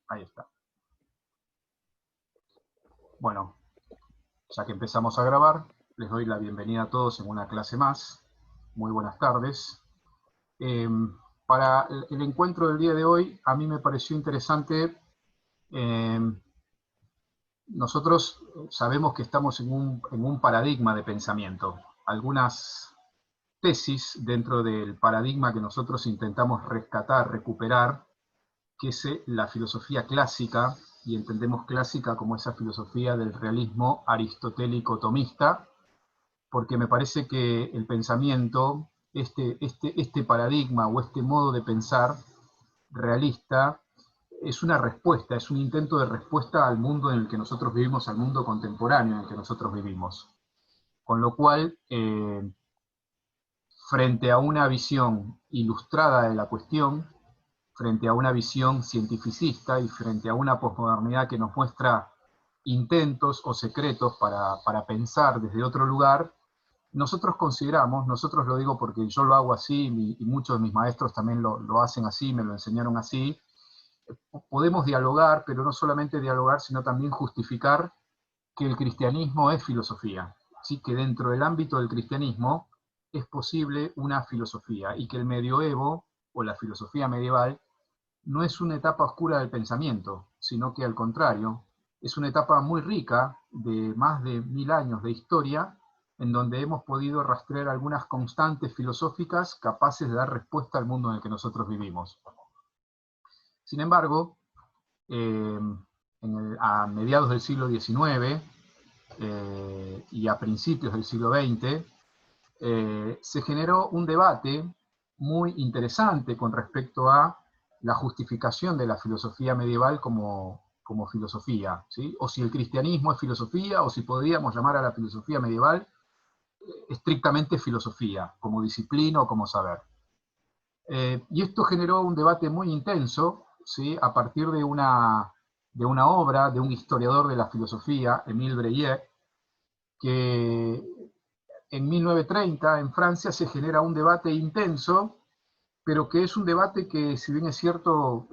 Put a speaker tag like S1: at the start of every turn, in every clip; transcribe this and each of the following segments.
S1: Ahí está. Bueno, ya que empezamos a grabar, les doy la bienvenida a todos en una clase más. Muy buenas tardes. Para el encuentro del día de hoy, a mí me pareció interesante. Nosotros sabemos que estamos en un paradigma de pensamiento. Algunas tesis dentro del paradigma que nosotros intentamos rescatar, recuperar, que es la filosofía clásica, y entendemos clásica como esa filosofía del realismo aristotélico tomista, porque me parece que el pensamiento, este paradigma o este modo de pensar realista, es una respuesta, es un intento de respuesta al mundo en el que nosotros vivimos, al mundo contemporáneo en el que nosotros vivimos. Con lo cual, frente a una visión ilustrada de la cuestión, frente a una visión cientificista y frente a una posmodernidad que nos muestra intentos o secretos para pensar desde otro lugar, nosotros consideramos, nosotros lo digo porque yo lo hago así y muchos de mis maestros también lo hacen así, me lo enseñaron así, podemos dialogar, pero no solamente dialogar, sino también justificar que el cristianismo es filosofía, ¿sí? Que dentro del ámbito del cristianismo es posible una filosofía y que el medioevo o la filosofía medieval no es una etapa oscura del pensamiento, sino que al contrario, es una etapa muy rica de más de 1000 años de historia, en donde hemos podido rastrear algunas constantes filosóficas capaces de dar respuesta al mundo en el que nosotros vivimos. Sin embargo, a mediados del siglo XIX y a principios del siglo XX, se generó un debate muy interesante con respecto a la justificación de la filosofía medieval como filosofía, ¿sí? O si el cristianismo es filosofía, o si podríamos llamar a la filosofía medieval estrictamente filosofía, como disciplina o como saber. Y esto generó un debate muy intenso, ¿sí? A partir de una obra de un historiador de la filosofía, Émile Breillet, que en 1930 en Francia se genera un debate intenso, pero que es un debate que, si bien es cierto,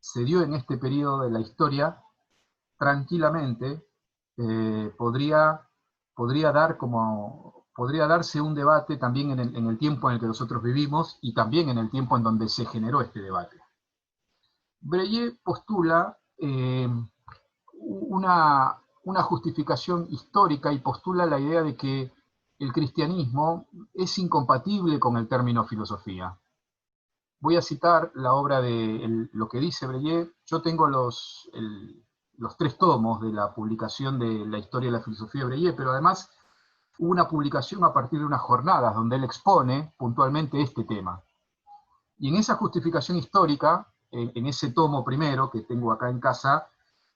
S1: se dio en este periodo de la historia, tranquilamente podría darse un debate también en el tiempo en el que nosotros vivimos y también en el tiempo en donde se generó este debate. Breillet postula una justificación histórica y postula la idea de que el cristianismo es incompatible con el término filosofía. Voy a citar la obra de lo que dice Breillet. Yo tengo los 3 tomos de la publicación de la historia de la filosofía de Breillet, pero además hubo una publicación a partir de unas jornadas donde él expone puntualmente este tema. Y en esa justificación histórica, en ese tomo primero que tengo acá en casa,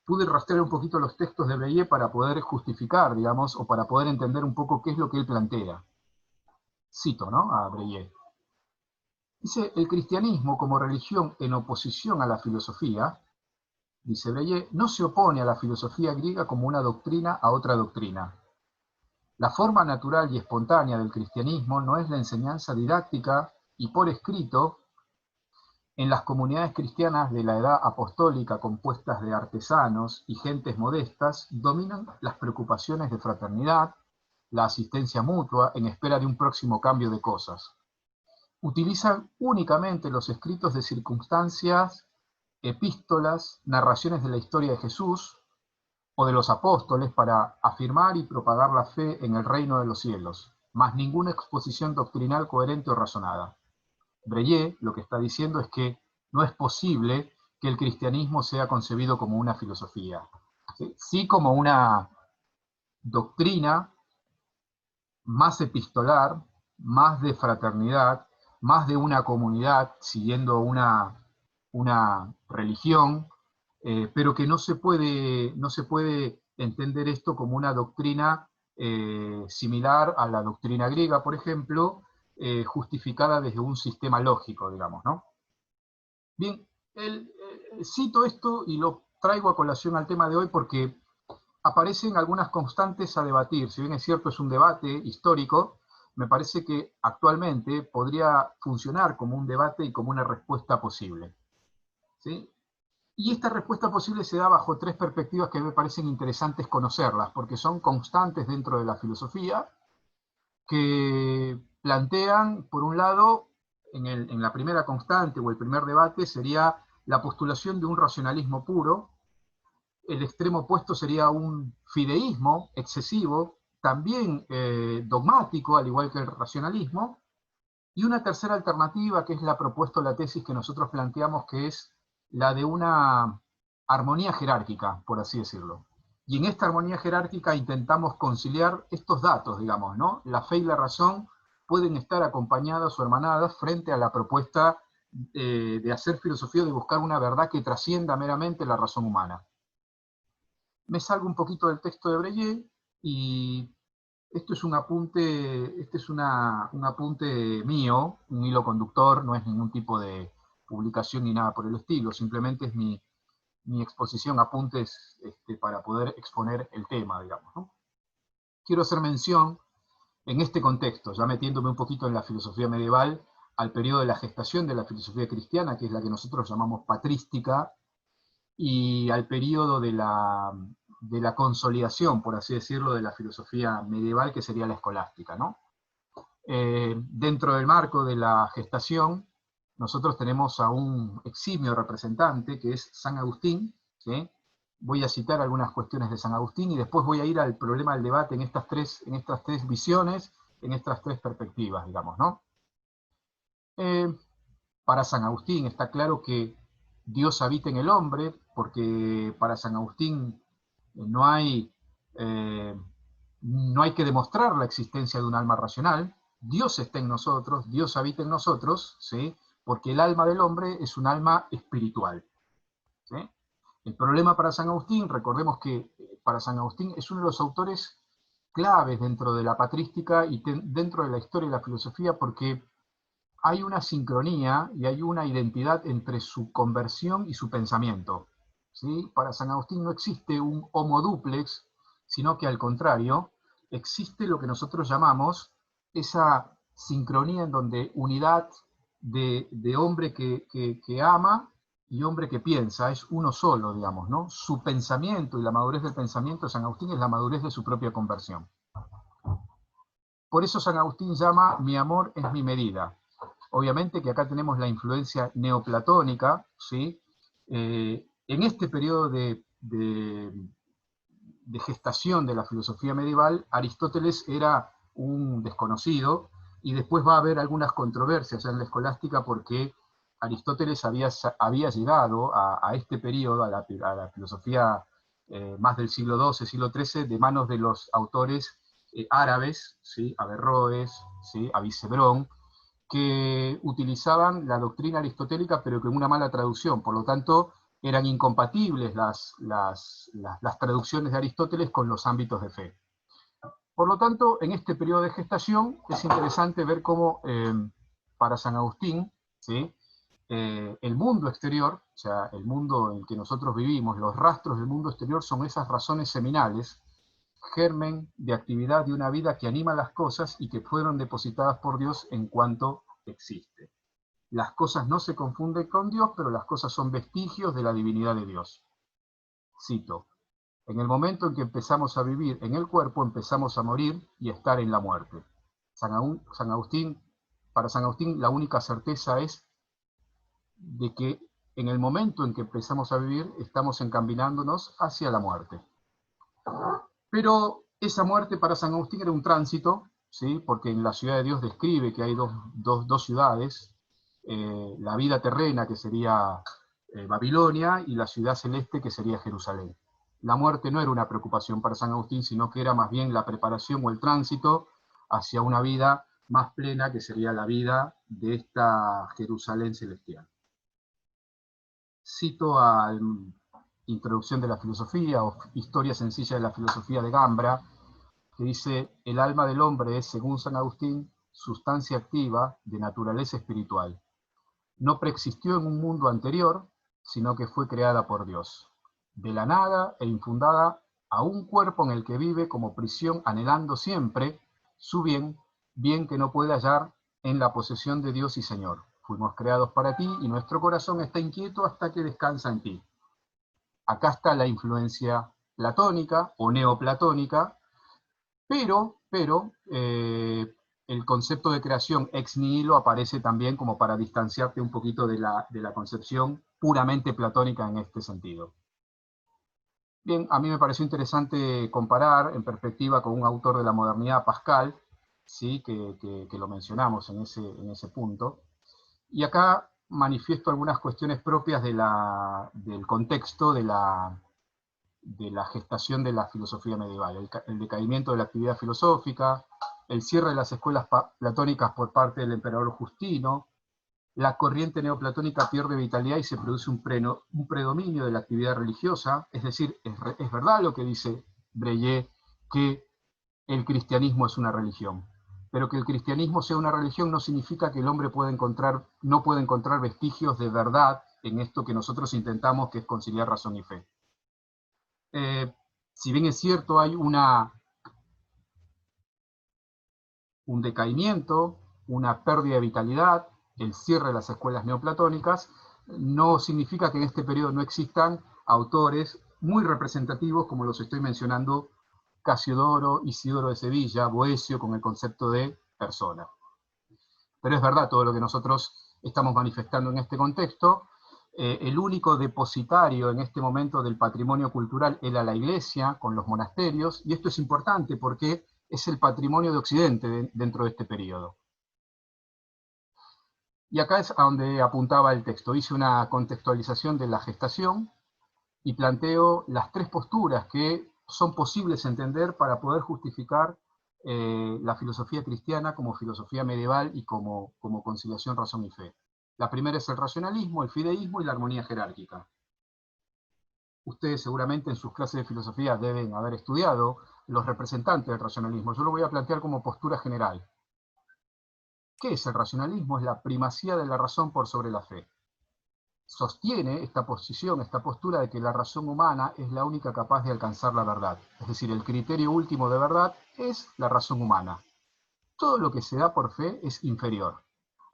S1: pude rastrear un poquito los textos de Breillet para poder justificar, digamos, o para poder entender un poco qué es lo que él plantea. Cito, ¿no?, a Breillet. Dice: el cristianismo como religión en oposición a la filosofía, dice Breillet, no se opone a la filosofía griega como una doctrina a otra doctrina. La forma natural y espontánea del cristianismo no es la enseñanza didáctica y por escrito. En las comunidades cristianas de la edad apostólica, compuestas de artesanos y gentes modestas, dominan las preocupaciones de fraternidad, la asistencia mutua en espera de un próximo cambio de cosas. Utilizan únicamente los escritos de circunstancias, epístolas, narraciones de la historia de Jesús o de los apóstoles para afirmar y propagar la fe en el reino de los cielos, más ninguna exposición doctrinal coherente o razonada. Breillet lo que está diciendo es que no es posible que el cristianismo sea concebido como una filosofía, sí como una doctrina más epistolar, más de fraternidad, más de una comunidad siguiendo una religión, pero que no se puede entender esto como una doctrina similar a la doctrina griega, por ejemplo, justificada desde un sistema lógico, digamos, ¿no? Bien, cito esto y lo traigo a colación al tema de hoy porque aparecen algunas constantes a debatir. Si bien es cierto, es un debate histórico, me parece que actualmente podría funcionar como un debate y como una respuesta posible, ¿sí? Y esta respuesta posible se da bajo tres perspectivas que me parecen interesantes conocerlas, porque son constantes dentro de la filosofía, que plantean, por un lado, en la primera constante o el primer debate, sería la postulación de un racionalismo puro. El extremo opuesto sería un fideísmo excesivo, también dogmático, al igual que el racionalismo. Y una tercera alternativa, que es la propuesta o la tesis que nosotros planteamos, que es la de una armonía jerárquica, por así decirlo. Y en esta armonía jerárquica intentamos conciliar estos datos, digamos, ¿no? La fe y la razón pueden estar acompañadas o hermanadas frente a la propuesta de hacer filosofía, de buscar una verdad que trascienda meramente la razón humana. Me salgo un poquito del texto de Breillet y esto es un apunte, un apunte mío, un hilo conductor, no es ningún tipo de publicación ni nada por el estilo, simplemente es mi exposición, apuntes para poder exponer el tema, digamos, ¿no? Quiero hacer mención, en este contexto, ya metiéndome un poquito en la filosofía medieval, al periodo de la gestación de la filosofía cristiana, que es la que nosotros llamamos patrística, y al periodo de la consolidación, por así decirlo, de la filosofía medieval, que sería la escolástica, ¿no? Dentro del marco de la gestación, nosotros tenemos a un eximio representante, que es San Agustín, ¿sí? Voy a citar algunas cuestiones de San Agustín y después voy a ir al problema del debate en estas tres visiones, en estas tres perspectivas, digamos, ¿no? Para San Agustín está claro que Dios habita en el hombre, porque para San Agustín no hay, eh, no hay que demostrar la existencia de un alma racional. Dios está en nosotros, Dios habita en nosotros, ¿sí? Porque el alma del hombre es un alma espiritual, ¿sí? El problema para San Agustín, recordemos que para San Agustín es uno de los autores claves dentro de la patrística y dentro de la historia de la filosofía, porque hay una sincronía y hay una identidad entre su conversión y su pensamiento, ¿sí? Para San Agustín no existe un homo duplex, sino que al contrario, existe lo que nosotros llamamos esa sincronía en donde unidad de hombre que ama y hombre que piensa, es uno solo, digamos, ¿no? Su pensamiento y la madurez del pensamiento de San Agustín es la madurez de su propia conversión. Por eso San Agustín llama mi amor es mi medida. Obviamente que acá tenemos la influencia neoplatónica, ¿sí? En este periodo de gestación de la filosofía medieval, Aristóteles era un desconocido, y después va a haber algunas controversias en la escolástica porque Aristóteles había llegado a este periodo, a la filosofía más del siglo XII, siglo XIII, de manos de los autores árabes, ¿sí? Averroes, ¿sí? Avicebrón, que utilizaban la doctrina aristotélica pero con una mala traducción, por lo tanto eran incompatibles las traducciones de Aristóteles con los ámbitos de fe. Por lo tanto, en este periodo de gestación es interesante ver cómo para San Agustín, ¿sí? El mundo exterior, o sea, el mundo en el que nosotros vivimos, los rastros del mundo exterior son esas razones seminales, germen de actividad de una vida que anima las cosas y que fueron depositadas por Dios en cuanto existe. Las cosas no se confunden con Dios, pero las cosas son vestigios de la divinidad de Dios. Cito, en el momento en que empezamos a vivir en el cuerpo, empezamos a morir y a estar en la muerte. San Agustín, para San Agustín, la única certeza es de que en el momento en que empezamos a vivir, estamos encaminándonos hacia la muerte. Pero esa muerte para San Agustín era un tránsito, ¿sí? Porque en la ciudad de Dios describe que hay dos ciudades, la vida terrena, que sería Babilonia, y la ciudad celeste, que sería Jerusalén. La muerte no era una preocupación para San Agustín, sino que era más bien la preparación o el tránsito hacia una vida más plena, que sería la vida de esta Jerusalén celestial. Cito a Introducción de la Filosofía, o Historia Sencilla de la Filosofía de Gambra, que dice, el alma del hombre es, según San Agustín, sustancia activa de naturaleza espiritual. No preexistió en un mundo anterior, sino que fue creada por Dios, de la nada e infundada a un cuerpo en el que vive como prisión, anhelando siempre su bien, bien que no puede hallar en la posesión de Dios y Señor. Fuimos creados para ti y nuestro corazón está inquieto hasta que descansa en ti. Acá está la influencia platónica o neoplatónica, pero el concepto de creación ex nihilo aparece también como para distanciarte un poquito de la concepción puramente platónica en este sentido. Bien, a mí me pareció interesante comparar en perspectiva con un autor de la modernidad, Pascal, ¿sí? que lo mencionamos en ese punto. Y acá manifiesto algunas cuestiones propias del contexto de la gestación de la filosofía medieval, el decaimiento de la actividad filosófica, el cierre de las escuelas platónicas por parte del emperador Justino, la corriente neoplatónica pierde vitalidad y se produce un predominio de la actividad religiosa, es decir, es verdad lo que dice Breillet, que el cristianismo es una religión, pero que el cristianismo sea una religión no significa que el hombre no pueda encontrar vestigios de verdad en esto que nosotros intentamos, que es conciliar razón y fe. Si bien es cierto, hay un decaimiento, una pérdida de vitalidad, el cierre de las escuelas neoplatónicas, no significa que en este periodo no existan autores muy representativos, como los estoy mencionando, Casiodoro, Isidoro de Sevilla, Boecio, con el concepto de persona. Pero es verdad todo lo que nosotros estamos manifestando en este contexto. El único depositario en este momento del patrimonio cultural era la Iglesia, con los monasterios, y esto es importante porque es el patrimonio de Occidente dentro de este periodo. Y acá es a donde apuntaba el texto. Hice una contextualización de la gestación y planteo las tres posturas que son posibles entender para poder justificar la filosofía cristiana como filosofía medieval y como conciliación razón y fe. La primera es el racionalismo, el fideísmo y la armonía jerárquica. Ustedes seguramente en sus clases de filosofía deben haber estudiado los representantes del racionalismo. Yo lo voy a plantear como postura general. ¿Qué es el racionalismo? Es la primacía de la razón por sobre la fe. Sostiene esta posición, esta postura de que la razón humana es la única capaz de alcanzar la verdad. Es decir, el criterio último de verdad es la razón humana. Todo lo que se da por fe es inferior.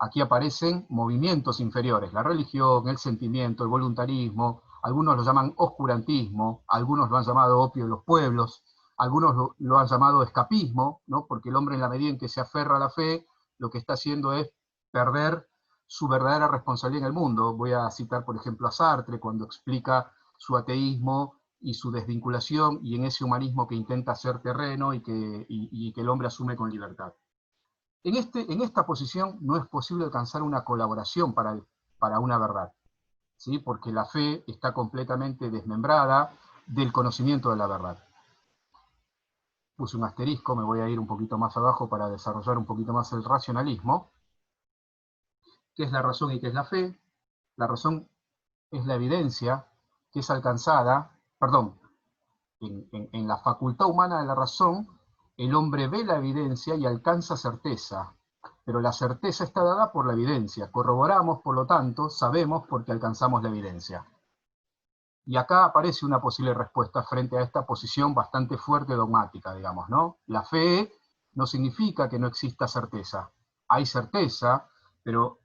S1: Aquí aparecen movimientos inferiores, la religión, el sentimiento, el voluntarismo, algunos lo llaman oscurantismo, algunos lo han llamado opio de los pueblos, algunos lo han llamado escapismo, ¿no? Porque el hombre en la medida en que se aferra a la fe, lo que está haciendo es perder su verdadera responsabilidad en el mundo. Voy a citar, por ejemplo, a Sartre cuando explica su ateísmo y su desvinculación, y en ese humanismo que intenta ser terreno y que el hombre asume con libertad. En esta posición no es posible alcanzar una colaboración para una verdad, ¿sí? Porque la fe está completamente desmembrada del conocimiento de la verdad. Puse un asterisco, me voy a ir un poquito más abajo para desarrollar un poquito más el racionalismo. ¿Qué es la razón y qué es la fe? La razón es la evidencia que es alcanzada, en la facultad humana de la razón, el hombre ve la evidencia y alcanza certeza, pero la certeza está dada por la evidencia. Corroboramos, por lo tanto, sabemos porque alcanzamos la evidencia. Y acá aparece una posible respuesta frente a esta posición bastante fuerte dogmática, digamos, ¿no? La fe no significa que no exista certeza. Hay certeza, pero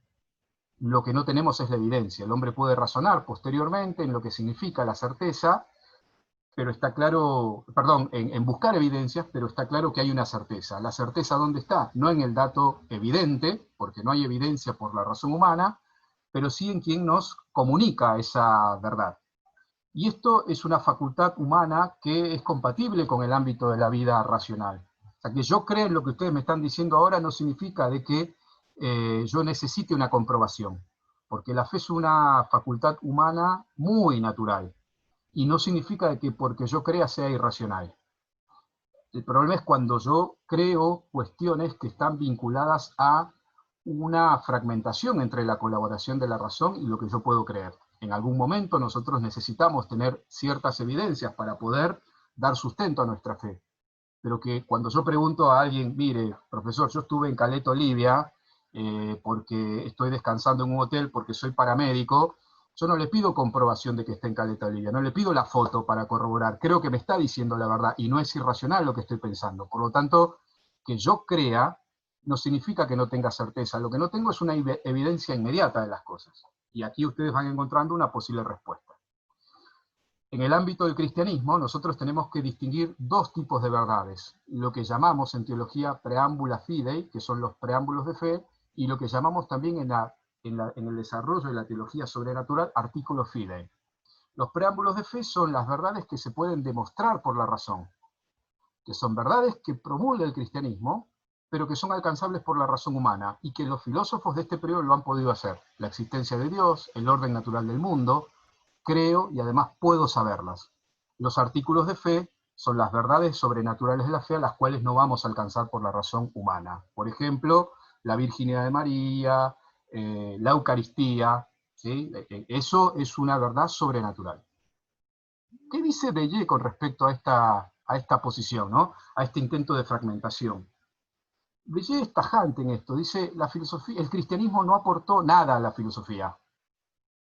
S1: lo que no tenemos es la evidencia. El hombre puede razonar posteriormente en lo que significa la certeza, pero está claro, en buscar evidencias, pero está claro que hay una certeza. ¿La certeza dónde está? No en el dato evidente, porque no hay evidencia por la razón humana, pero sí en quien nos comunica esa verdad. Y esto es una facultad humana que es compatible con el ámbito de la vida racional. O sea, que yo creo en lo que ustedes me están diciendo ahora no significa de que yo necesite una comprobación, porque la fe es una facultad humana muy natural, y no significa de que porque yo crea sea irracional. El problema es cuando yo creo cuestiones que están vinculadas a una fragmentación entre la colaboración de la razón y lo que yo puedo creer. En algún momento nosotros necesitamos tener ciertas evidencias para poder dar sustento a nuestra fe. Pero que cuando yo pregunto a alguien, mire, profesor, yo estuve en Caleta, Olivia, porque estoy descansando en un hotel porque soy paramédico, yo no le pido comprobación de que está en Caleta, Olivia, no le pido la foto para corroborar, creo que me está diciendo la verdad y no es irracional lo que estoy pensando. Por lo tanto, que yo crea no significa que no tenga certeza, lo que no tengo es una evidencia inmediata de las cosas. Y aquí ustedes van encontrando una posible respuesta. En el ámbito del cristianismo, nosotros tenemos que distinguir dos tipos de verdades, lo que llamamos en teología preámbula fidei, que son los preámbulos de fe, y lo que llamamos también en el desarrollo de la teología sobrenatural, artículos fidei. Los preámbulos de fe son las verdades que se pueden demostrar por la razón, que son verdades que promulga el cristianismo, pero que son alcanzables por la razón humana, y que los filósofos de este periodo lo han podido hacer. La existencia de Dios, el orden natural del mundo, creo y además puedo saberlas. Los artículos de fe son las verdades sobrenaturales de la fe a las cuales no vamos a alcanzar por la razón humana. Por ejemplo, la virginidad de María, la Eucaristía, ¿sí? Eso es una verdad sobrenatural. ¿Qué dice Breillet con respecto a esta posición, ¿no? A este intento de fragmentación? Breillet es tajante en esto, dice, el cristianismo no aportó nada a la filosofía,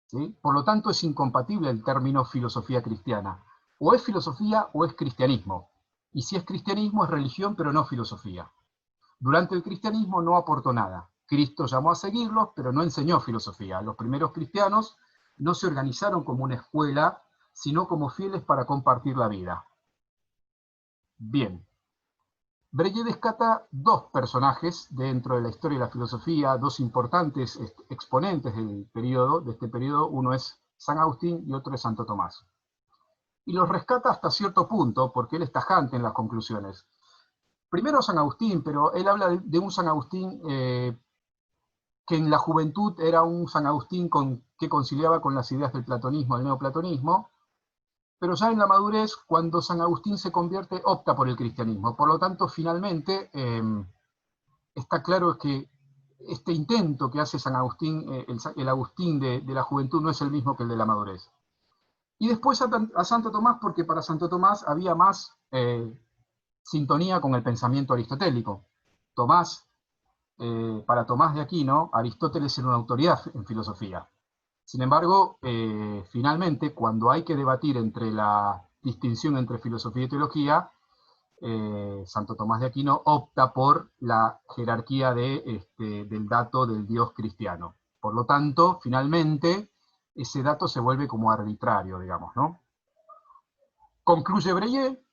S1: ¿sí? Por lo tanto es incompatible el término filosofía cristiana. O es filosofía o es cristianismo. Y si es cristianismo es religión pero no filosofía. Durante el cristianismo no aportó nada. Cristo llamó a seguirlos, pero no enseñó filosofía. Los primeros cristianos no se organizaron como una escuela, sino como fieles para compartir la vida. Bien. Breillet descata dos personajes dentro de la historia de la filosofía, dos importantes exponentes de este periodo. Uno es San Agustín y otro es Santo Tomás. Y los rescata hasta cierto punto, porque él es tajante en las conclusiones. Primero San Agustín, pero él habla de un San Agustín que en la juventud era un San Agustín que conciliaba con las ideas del platonismo, del neoplatonismo, pero ya en la madurez, cuando San Agustín se convierte, opta por el cristianismo. Por lo tanto, finalmente, está claro que este intento que hace San Agustín, el Agustín de la juventud, no es el mismo que el de la madurez. Y después a Santo Tomás, porque para Santo Tomás había más sintonía con el pensamiento aristotélico. Para Tomás de Aquino, Aristóteles era una autoridad en filosofía. Sin embargo, finalmente, cuando hay que debatir entre la distinción entre filosofía y teología, Santo Tomás de Aquino opta por la jerarquía del dato del Dios cristiano. Por lo tanto, finalmente, ese dato se vuelve como arbitrario, digamos, ¿no? Concluye Breillet,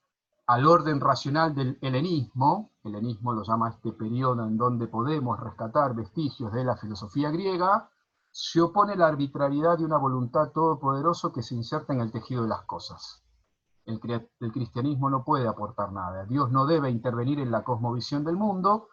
S1: al orden racional del helenismo lo llama este periodo en donde podemos rescatar vestigios de la filosofía griega, se opone la arbitrariedad de una voluntad todopoderosa que se inserta en el tejido de las cosas. El cristianismo no puede aportar nada. Dios no debe intervenir en la cosmovisión del mundo.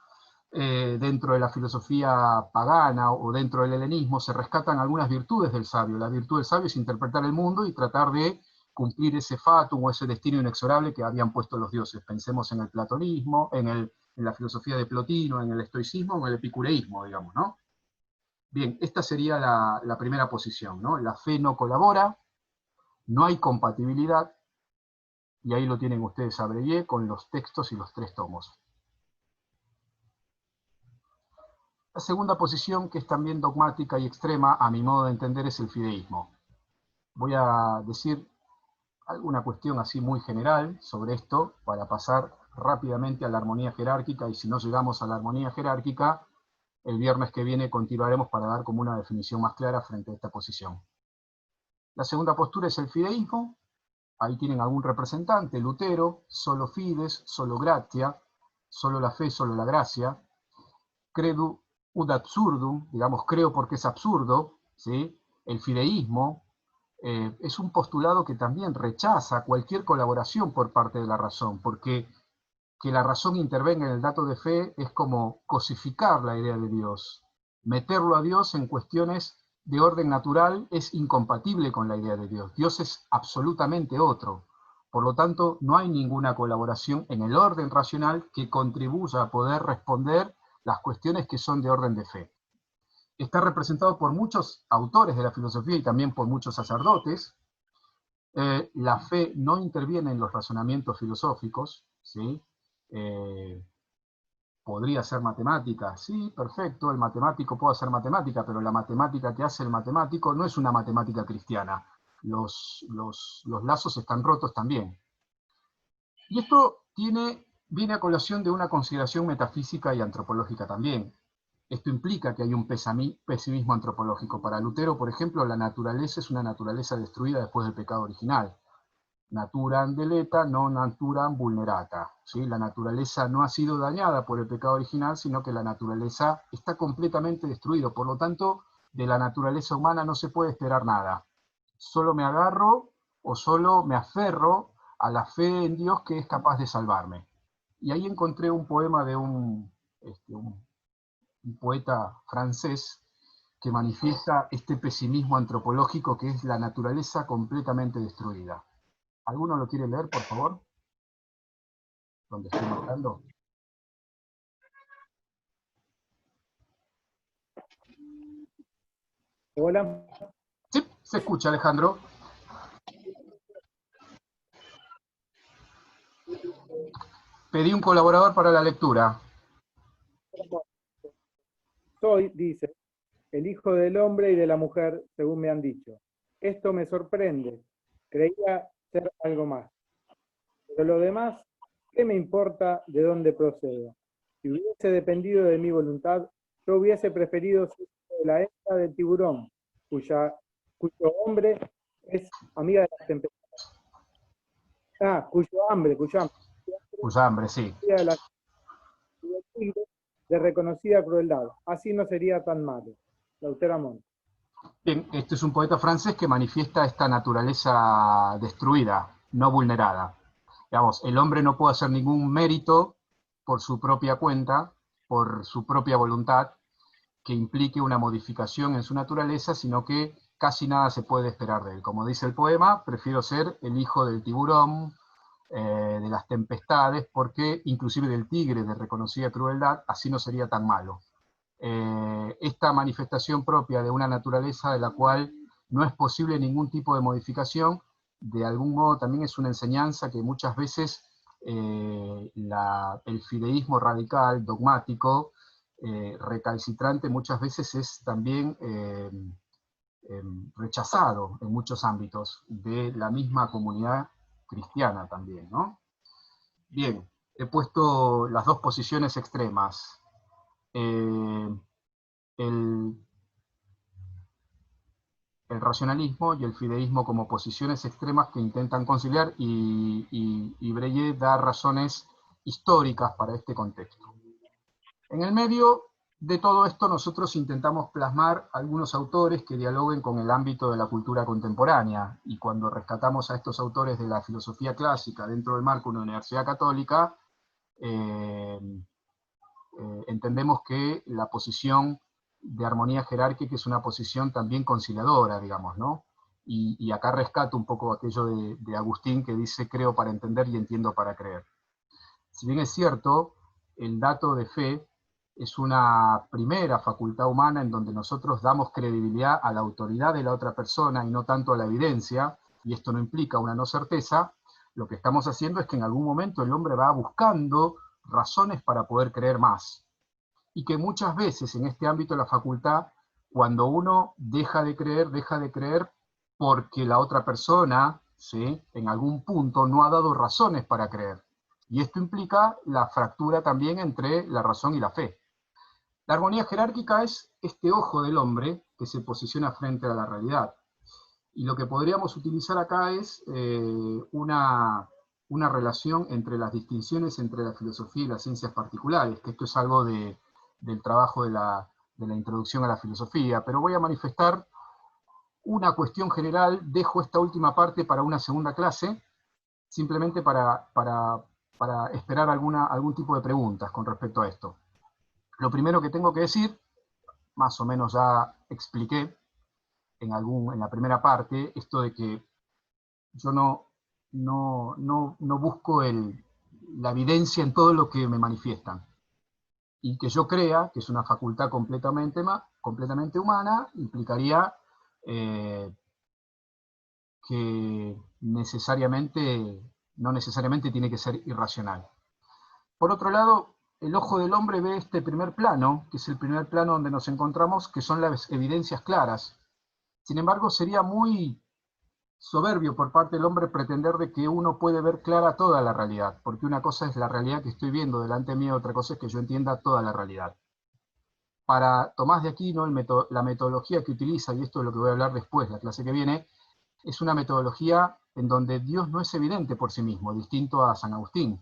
S1: Dentro de la filosofía pagana o dentro del helenismo se rescatan algunas virtudes del sabio. La virtud del sabio es interpretar el mundo y tratar de cumplir ese fatum o ese destino inexorable que habían puesto los dioses. Pensemos en el platonismo, en la filosofía de Plotino, en el estoicismo o en el epicureísmo, digamos, ¿no? Bien, esta sería la primera posición, ¿no? La fe no colabora, no hay compatibilidad, y ahí lo tienen ustedes a Breillet con los textos y los tres tomos. La segunda posición, que es también dogmática y extrema, a mi modo de entender, es el fideísmo. Voy a decir alguna cuestión así muy general sobre esto para pasar rápidamente a la armonía jerárquica, y si no llegamos a la armonía jerárquica, el viernes que viene continuaremos para dar como una definición más clara frente a esta posición. La segunda postura es el fideísmo. Ahí tienen algún representante: Lutero, solo fides, solo gratia, solo la fe, solo la gracia. Credo ud absurdum, digamos, creo porque es absurdo, ¿sí? El fideísmo es un postulado que también rechaza cualquier colaboración por parte de la razón, porque que la razón intervenga en el dato de fe es como cosificar la idea de Dios. Meterlo a Dios en cuestiones de orden natural es incompatible con la idea de Dios. Dios es absolutamente otro. Por lo tanto, no hay ninguna colaboración en el orden racional que contribuya a poder responder las cuestiones que son de orden de fe. Está representado por muchos autores de la filosofía y también por muchos sacerdotes. La fe no interviene en los razonamientos filosóficos, ¿sí? ¿Podría ser matemática? Sí, perfecto, el matemático puede hacer matemática, pero la matemática que hace el matemático no es una matemática cristiana. Los lazos están rotos también. Y esto viene a colación de una consideración metafísica y antropológica también. Esto implica que hay un pesimismo antropológico. Para Lutero, por ejemplo, la naturaleza es una naturaleza destruida después del pecado original. Naturam deleta, non naturam vulnerata. ¿Sí? La naturaleza no ha sido dañada por el pecado original, sino que la naturaleza está completamente destruida. Por lo tanto, de la naturaleza humana no se puede esperar nada. Solo me agarro o solo me aferro a la fe en Dios que es capaz de salvarme. Y ahí encontré un poema de un poeta francés que manifiesta este pesimismo antropológico que es la naturaleza completamente destruida. ¿Alguno lo quiere leer, por favor? Donde estoy marcando.
S2: Hola.
S1: Sí, se escucha, Alejandro. Pedí un colaborador para la lectura.
S2: Soy, dice, el hijo del hombre y de la mujer, según me han dicho. Esto me sorprende. Creía ser algo más. Pero lo demás, ¿qué me importa de dónde procedo? Si hubiese dependido de mi voluntad, yo hubiese preferido ser de la hembra del tiburón, cuyo hombre es amiga de las tempestades. Cuyo hambre
S1: Cuya hambre, sí.
S2: de la de reconocida crueldad. Así no sería tan malo. Lautera Montt.
S1: Bien, este es un poeta francés que manifiesta esta naturaleza destruida, no vulnerada. Digamos, el hombre no puede hacer ningún mérito por su propia cuenta, por su propia voluntad, que implique una modificación en su naturaleza, sino que casi nada se puede esperar de él. Como dice el poema, prefiero ser el hijo del tiburón, de las tempestades, porque inclusive del tigre de reconocida crueldad, así no sería tan malo. Esta manifestación propia de una naturaleza de la cual no es posible ningún tipo de modificación, de algún modo también es una enseñanza que muchas veces el fideísmo radical, dogmático, recalcitrante, muchas veces es también rechazado en muchos ámbitos de la misma comunidad cristiana también, ¿no? Bien, he puesto las dos posiciones extremas. El, el racionalismo y el fideísmo como posiciones extremas que intentan conciliar y Breillet da razones históricas para este contexto. En el medio de todo esto nosotros intentamos plasmar algunos autores que dialoguen con el ámbito de la cultura contemporánea, y cuando rescatamos a estos autores de la filosofía clásica dentro del marco de una universidad católica, entendemos que la posición de armonía jerárquica es una posición también conciliadora, digamos, ¿no? Y acá rescato un poco aquello de Agustín que dice creo para entender y entiendo para creer. Si bien es cierto, el dato de fe es una primera facultad humana en donde nosotros damos credibilidad a la autoridad de la otra persona y no tanto a la evidencia, y esto no implica una no certeza, lo que estamos haciendo es que en algún momento el hombre va buscando razones para poder creer más. Y que muchas veces en este ámbito de la facultad, cuando uno deja de creer porque la otra persona, ¿sí?, en algún punto no ha dado razones para creer. Y esto implica la fractura también entre la razón y la fe. La armonía jerárquica es este ojo del hombre que se posiciona frente a la realidad. Y lo que podríamos utilizar acá es una relación entre las distinciones entre la filosofía y las ciencias particulares, que esto es algo del trabajo de la introducción a la filosofía, pero voy a manifestar una cuestión general, dejo esta última parte para una segunda clase, simplemente para esperar algún tipo de preguntas con respecto a esto. Lo primero que tengo que decir, más o menos ya expliqué en la primera parte, esto de que yo no busco la evidencia en todo lo que me manifiestan. Y que yo crea que es una facultad completamente humana, implicaría que no necesariamente tiene que ser irracional. Por otro lado, el ojo del hombre ve este primer plano, que es el primer plano donde nos encontramos, que son las evidencias claras. Sin embargo, sería muy soberbio por parte del hombre pretender de que uno puede ver clara toda la realidad, porque una cosa es la realidad que estoy viendo delante mío, otra cosa es que yo entienda toda la realidad. Para Tomás de Aquino, la metodología que utiliza, y esto es lo que voy a hablar después, la clase que viene, es una metodología en donde Dios no es evidente por sí mismo, distinto a San Agustín.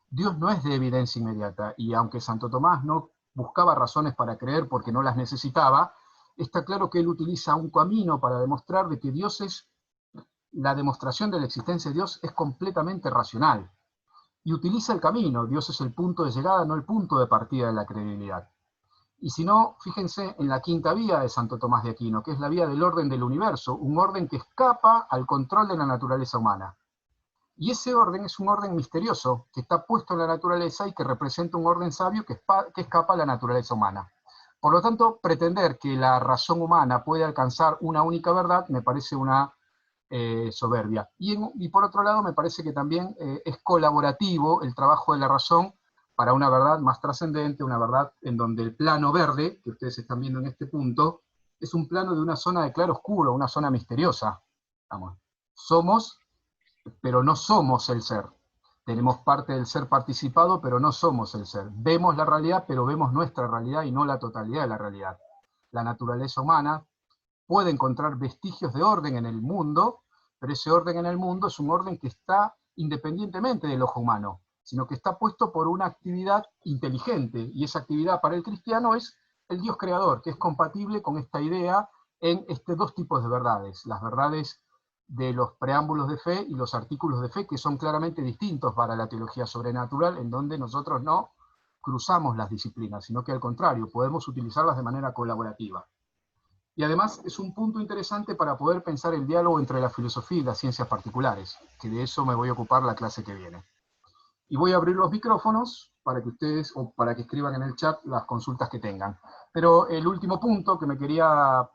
S1: Dios no es de evidencia inmediata, y aunque Santo Tomás no buscaba razones para creer porque no las necesitaba, está claro que él utiliza un camino para demostrar de que Dios es, la demostración de la existencia de Dios es completamente racional. Y utiliza el camino, Dios es el punto de llegada, no el punto de partida de la credibilidad. Y si no, fíjense en la quinta vía de Santo Tomás de Aquino, que es la vía del orden del universo, un orden que escapa al control de la naturaleza humana. Y ese orden es un orden misterioso, que está puesto en la naturaleza y que representa un orden sabio que escapa a la naturaleza humana. Por lo tanto, pretender que la razón humana puede alcanzar una única verdad me parece una soberbia. Y por otro lado, me parece que también es colaborativo el trabajo de la razón para una verdad más trascendente, una verdad en donde el plano verde, que ustedes están viendo en este punto, es un plano de una zona de claro oscuro, una zona misteriosa. Vamos. Somos, pero no somos el ser. Tenemos parte del ser participado, pero no somos el ser. Vemos la realidad, pero vemos nuestra realidad y no la totalidad de la realidad. La naturaleza humana puede encontrar vestigios de orden en el mundo, pero ese orden en el mundo es un orden que está independientemente del ojo humano, sino que está puesto por una actividad inteligente, y esa actividad para el cristiano es el Dios creador, que es compatible con esta idea en dos tipos de verdades, las verdades de los preámbulos de fe y los artículos de fe, que son claramente distintos para la teología sobrenatural, en donde nosotros no cruzamos las disciplinas, sino que al contrario, podemos utilizarlas de manera colaborativa. Y además es un punto interesante para poder pensar el diálogo entre la filosofía y las ciencias particulares, que de eso me voy a ocupar la clase que viene. Y voy a abrir los micrófonos para que ustedes, o para que escriban en el chat las consultas que tengan. Pero el último punto que me quería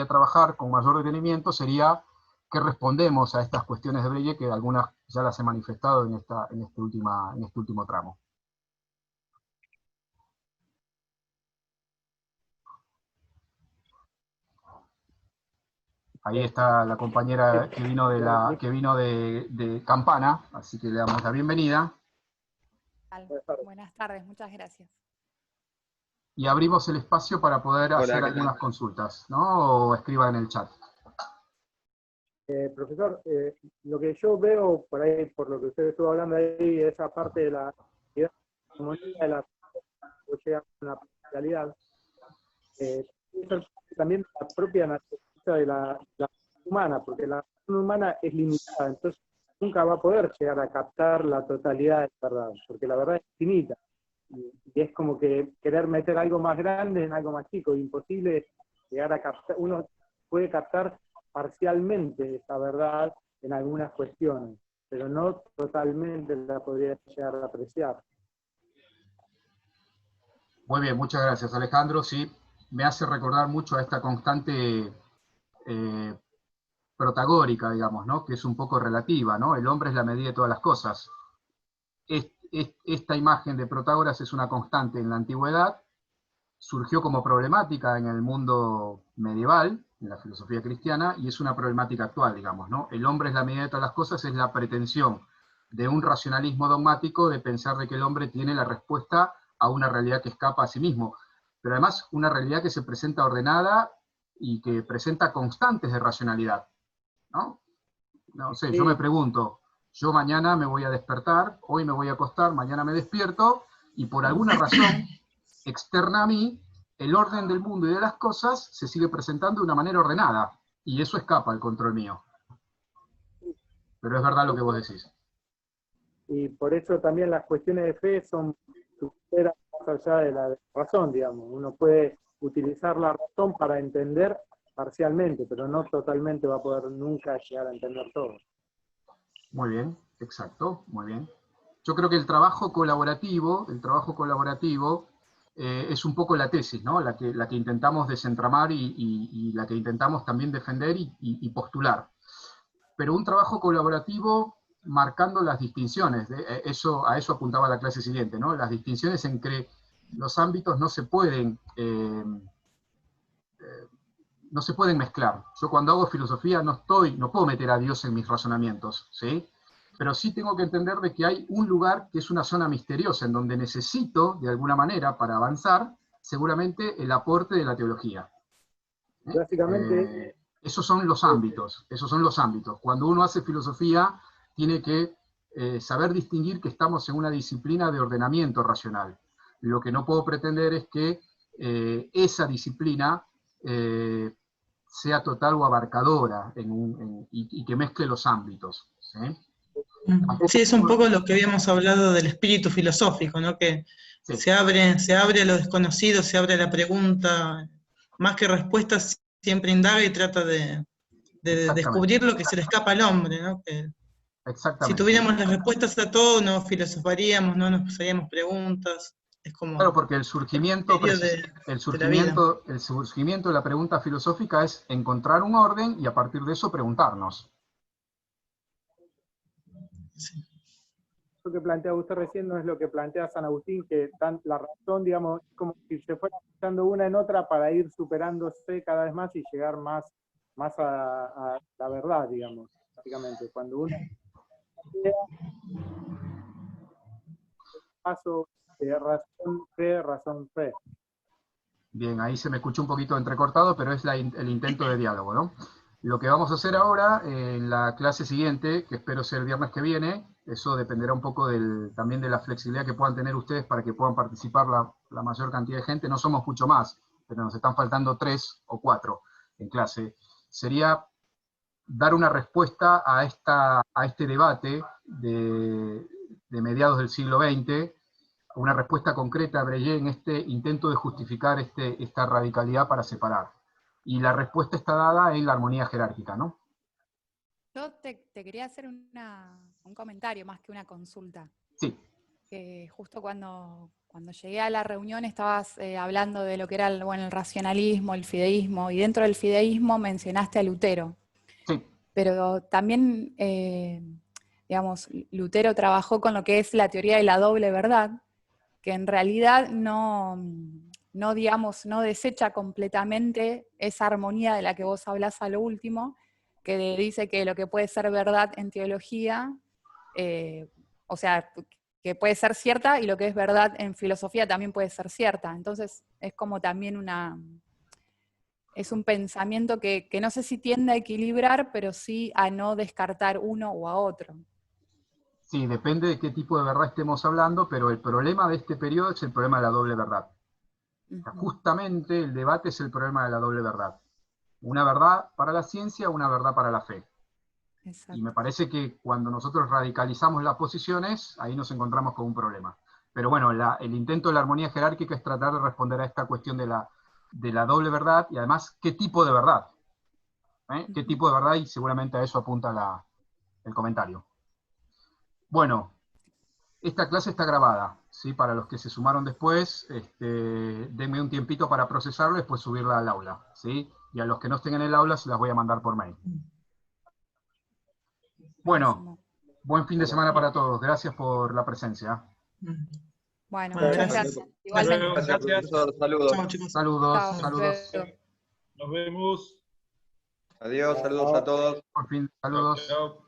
S1: trabajar con mayor detenimiento sería qué respondemos a estas cuestiones de Breyer, que algunas ya las he manifestado en este último tramo. Ahí está la compañera que vino de Campana, así que le damos la bienvenida.
S3: Buenas tardes, muchas gracias.
S1: Y abrimos el espacio para poder hacer algunas consultas, ¿no? O escriban en el chat.
S2: Profesor, lo que yo veo por ahí, por lo que usted estuvo hablando ahí, esa parte de la armonía de la realidad, también la propia naturaleza de la humana, porque la razón humana es limitada, entonces nunca va a poder llegar a captar la totalidad de la verdad, porque la verdad es infinita. Y es como que querer meter algo más grande en algo más chico, imposible llegar a captar. Uno puede captar parcialmente esa verdad en algunas cuestiones, pero no totalmente la podría llegar a apreciar.
S1: Muy bien, muchas gracias, Alejandro. Sí, me hace recordar mucho a esta constante protagórica, digamos, ¿no? Que es un poco relativa, ¿no? El hombre es la medida de todas las cosas. Esta imagen de Protágoras es una constante en la antigüedad, surgió como problemática en el mundo medieval, en la filosofía cristiana, y es una problemática actual, digamos, ¿no? El hombre es la medida de todas las cosas, es la pretensión de un racionalismo dogmático de pensar de que el hombre tiene la respuesta a una realidad que escapa a sí mismo, pero además una realidad que se presenta ordenada y que presenta constantes de racionalidad, ¿no? No sé, yo me pregunto, yo mañana me voy a despertar, hoy me voy a acostar, mañana me despierto, y por alguna razón externa a mí, el orden del mundo y de las cosas se sigue presentando de una manera ordenada, y eso escapa al control mío. Pero es verdad lo que vos decís.
S2: Y por eso también las cuestiones de fe son superan más allá de la razón, digamos. Uno puede utilizar la razón para entender parcialmente, pero no totalmente va a poder nunca llegar a entender todo.
S1: Muy bien, exacto, muy bien. Yo creo que el trabajo colaborativo es un poco la tesis, ¿no? La que intentamos desentramar y la que intentamos también defender y postular. Pero un trabajo colaborativo marcando las distinciones, a eso apuntaba la clase siguiente, ¿no? Las distinciones en que los ámbitos no se pueden mezclar. Yo cuando hago filosofía no puedo meter a Dios en mis razonamientos, ¿sí? Pero sí tengo que entender de que hay un lugar que es una zona misteriosa, en donde necesito, de alguna manera, para avanzar, seguramente el aporte de la teología.
S2: Básicamente,
S1: Esos son los ámbitos, esos son los ámbitos. Cuando uno hace filosofía, tiene que saber distinguir que estamos en una disciplina de ordenamiento racional. Lo que no puedo pretender es que esa disciplina sea total o abarcadora y que mezcle los ámbitos. ¿Sí?
S4: Sí, es un poco lo que habíamos hablado del espíritu filosófico, ¿no? Que
S1: Sí.
S4: se abre a lo desconocido, se abre a la pregunta, más que respuestas, siempre indaga y trata de descubrir lo que se le escapa al hombre, ¿no? Que si tuviéramos las respuestas a todo, no filosofaríamos, no nos haríamos preguntas. Es como
S1: claro, porque el surgimiento de la pregunta filosófica es encontrar un orden y a partir de eso preguntarnos.
S4: Sí.
S2: Lo que plantea usted recién no es lo que plantea San Agustín, que la razón, digamos, es como si se fuera escuchando una en otra para ir superándose cada vez más y llegar más a la verdad, digamos, básicamente. Cuando uno paso de razón, fe.
S1: Bien, ahí se me escuchó un poquito entrecortado, pero es el intento de diálogo, ¿no? Lo que vamos a hacer ahora, en la clase siguiente, que espero sea el viernes que viene, eso dependerá un poco también de la flexibilidad que puedan tener ustedes para que puedan participar la mayor cantidad de gente. No somos mucho más, pero nos están faltando 3 o 4 en clase. Sería dar una respuesta a este debate de mediados del siglo XX, una respuesta concreta a Breillet en este intento de justificar esta radicalidad para separar. Y la respuesta está dada en la armonía jerárquica, ¿no?
S3: Yo te quería hacer un comentario más que una consulta.
S1: Sí.
S3: Que justo cuando llegué a la reunión estabas hablando de lo que era el racionalismo, el fideísmo, y dentro del fideísmo mencionaste a Lutero.
S1: Sí.
S3: Pero también, digamos, Lutero trabajó con lo que es la teoría de la doble verdad, que en realidad no desecha completamente esa armonía de la que vos hablás a lo último, que dice que lo que puede ser verdad en teología, o sea, que puede ser cierta, y lo que es verdad en filosofía también puede ser cierta. Entonces es como también es un pensamiento que no sé si tiende a equilibrar, pero sí a no descartar uno o a otro.
S1: Sí, depende de qué tipo de verdad estemos hablando, pero el problema de este periodo es el problema de la doble verdad. Justamente el debate es el problema de la doble verdad. Una verdad para la ciencia, una verdad para la fe. Exacto. Y me parece que cuando nosotros radicalizamos las posiciones, ahí nos encontramos con un problema. Pero bueno, el intento de la armonía jerárquica es tratar de responder a esta cuestión de la doble verdad, y además, ¿qué tipo de verdad? ¿Qué tipo de verdad? Y seguramente a eso apunta el comentario. Bueno, esta clase está grabada, ¿sí? Para los que se sumaron después, denme un tiempito para procesarlo y después subirla al aula, ¿sí? Y a los que no estén en el aula se las voy a mandar por mail. Bueno, buen fin de semana para todos. Gracias por la presencia.
S3: Bueno, muchas gracias. Igualmente.
S5: Gracias. Saludos.
S4: Chao, chicos.
S1: Saludos,
S3: Chao,
S1: saludos.
S5: Nos vemos.
S6: Adiós, saludos a todos.
S1: Por fin, saludos.
S5: Chao.